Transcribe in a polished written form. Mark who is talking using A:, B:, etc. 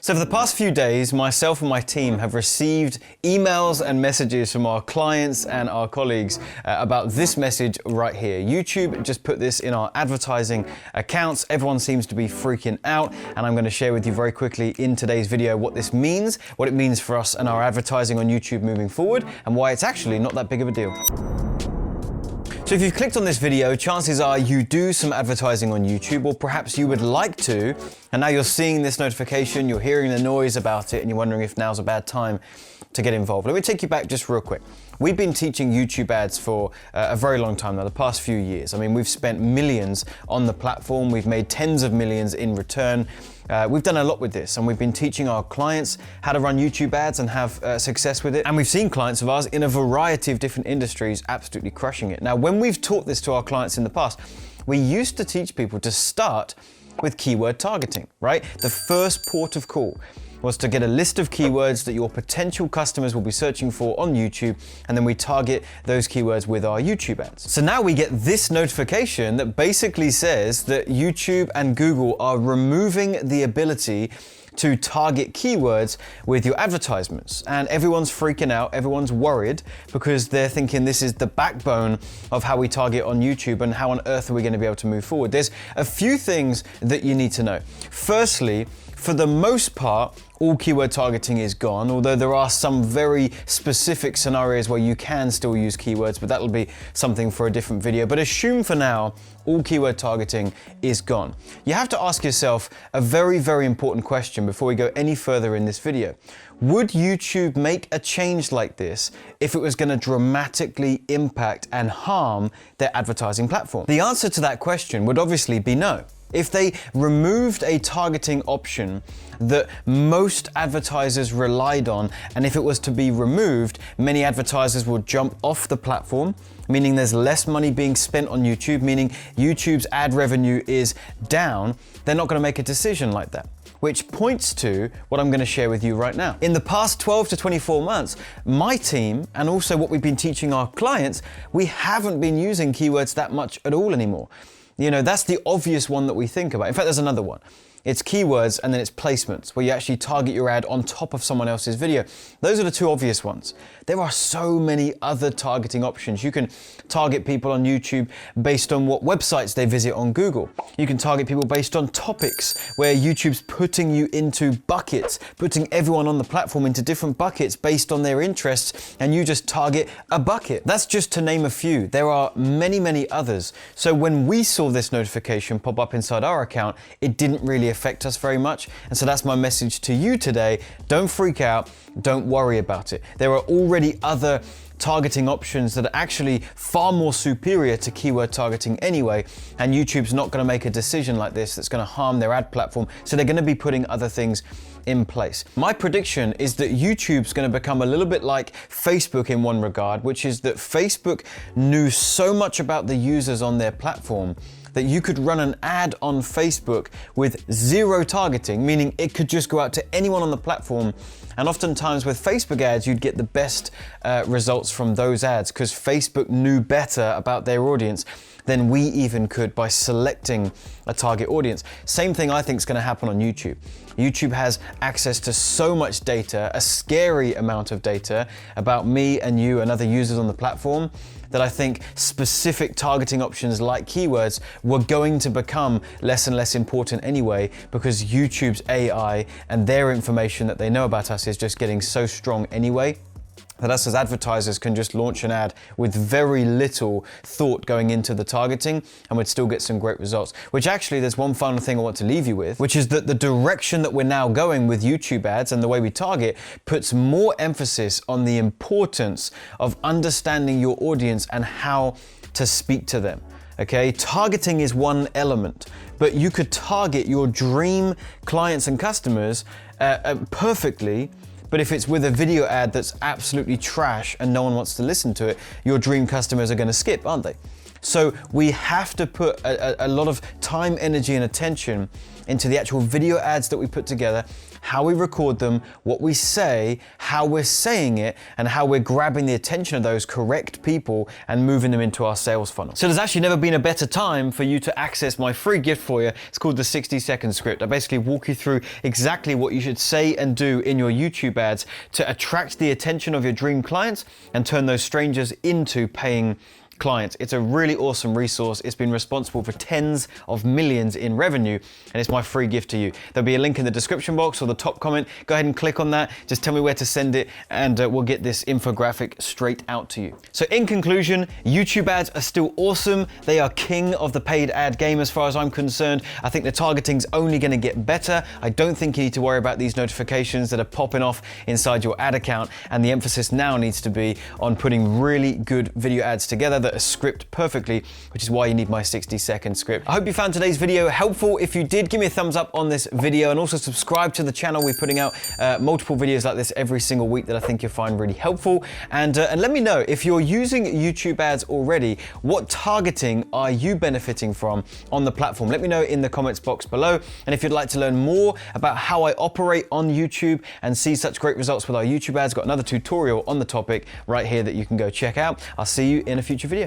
A: So for the past few days, myself and my team have received emails and messages from our clients and our colleagues about this message right here. YouTube just put this in our advertising accounts. Everyone seems to be freaking out, and I'm going to share with you very quickly in today's video what this means, what it means for us and our advertising on YouTube moving forward, and why it's actually not that big of a deal. So if you've clicked on this video, chances are you do some advertising on YouTube, or perhaps you would like to, and now you're seeing this notification, you're hearing the noise about it, and you're wondering if now's a bad time to get involved. Let me take you back just real quick. We've been teaching YouTube ads for a very long time now, the past few years. I mean, we've spent millions on the platform, we've made tens of millions in return. We've done a lot with this, and we've been teaching our clients how to run YouTube ads and have success with it. And we've seen clients of ours in a variety of different industries absolutely crushing it. Now, when we've taught this to our clients in the past, we used to teach people to start with keyword targeting, right? The first port of call was to get a list of keywords that your potential customers will be searching for on YouTube, and then we target those keywords with our YouTube ads. So now we get this notification that basically says that YouTube and Google are removing the ability to target keywords with your advertisements. And everyone's freaking out, everyone's worried, because they're thinking this is the backbone of how we target on YouTube, and how on earth are we going to be able to move forward? There's a few things that you need to know. Firstly, for the most part, all keyword targeting is gone, although there are some very specific scenarios where you can still use keywords, but that'll be something for a different video. But assume for now, all keyword targeting is gone. You have to ask yourself a very, very important question before we go any further in this video. Would YouTube make a change like this if it was going to dramatically impact and harm their advertising platform? The answer to that question would obviously be no. If they removed a targeting option that most advertisers relied on, and if it was to be removed, many advertisers will jump off the platform, meaning there's less money being spent on YouTube, meaning YouTube's ad revenue is down, they're not going to make a decision like that. Which points to what I'm going to share with you right now. In the past 12 to 24 months, my team, and also what we've been teaching our clients, we haven't been using keywords that much at all anymore. You know, that's the obvious one that we think about. In fact, there's another one. It's keywords and then it's placements, where you actually target your ad on top of someone else's video. Those are the two obvious ones. There are so many other targeting options. You can target people on YouTube based on what websites they visit on Google. You can target people based on topics, where YouTube's putting you into buckets, putting everyone on the platform into different buckets based on their interests, and you just target a bucket. That's just to name a few. There are many, many others. So when we saw this notification pop up inside our account, it didn't really affect us very much. And so that's my message to you today. Don't freak out. Don't worry about it. There are already other targeting options that are actually far more superior to keyword targeting anyway, and YouTube's not going to make a decision like this that's going to harm their ad platform, so they're going to be putting other things in place. My prediction is that YouTube's going to become a little bit like Facebook in one regard, which is that Facebook knew so much about the users on their platform that you could run an ad on Facebook with zero targeting, meaning it could just go out to anyone on the platform. And oftentimes with Facebook ads, you'd get the best results from those ads, because Facebook knew better about their audience than we even could by selecting a target audience. Same thing I think is going to happen on YouTube. YouTube has access to so much data, a scary amount of data about me and you and other users on the platform, that I think specific targeting options like keywords were going to become less and less important anyway, because YouTube's AI and their information that they know about us is just getting so strong anyway, that us as advertisers can just launch an ad with very little thought going into the targeting, and we'd still get some great results. Which actually, there's one final thing I want to leave you with, which is that the direction that we're now going with YouTube ads and the way we target puts more emphasis on the importance of understanding your audience and how to speak to them. Okay, targeting is one element, but you could target your dream clients and customers perfectly. But if it's with a video ad that's absolutely trash and no one wants to listen to it, your dream customers are going to skip, aren't they? So we have to put a lot of time, energy, and attention into the actual video ads that we put together, how we record them, what we say, how we're saying it, and how we're grabbing the attention of those correct people and moving them into our sales funnel. So there's actually never been a better time for you to access my free gift for you. It's called the 60-second script. I basically walk you through exactly what you should say and do in your YouTube ads to attract the attention of your dream clients and turn those strangers into paying clients. It's a really awesome resource. It's been responsible for tens of millions in revenue, and it's my free gift to you. There'll be a link in the description box or the top comment. Go ahead and click on that. Just tell me where to send it, and we'll get this infographic straight out to you. So in conclusion, YouTube ads are still awesome. They are king of the paid ad game as far as I'm concerned. I think the targeting's only going to get better. I don't think you need to worry about these notifications that are popping off inside your ad account, and the emphasis now needs to be on putting really good video ads together that are script perfectly, which is why you need my 60-second script. I hope you found today's video helpful. If you did, give me a thumbs up on this video and also subscribe to the channel. We're putting out multiple videos like this every single week that I think you'll find really helpful. And let me know if you're using YouTube ads already, what targeting are you benefiting from on the platform? Let me know in the comments box below. And if you'd like to learn more about how I operate on YouTube and see such great results with our YouTube ads, got another tutorial on the topic right here that you can go check out. I'll see you in a future video.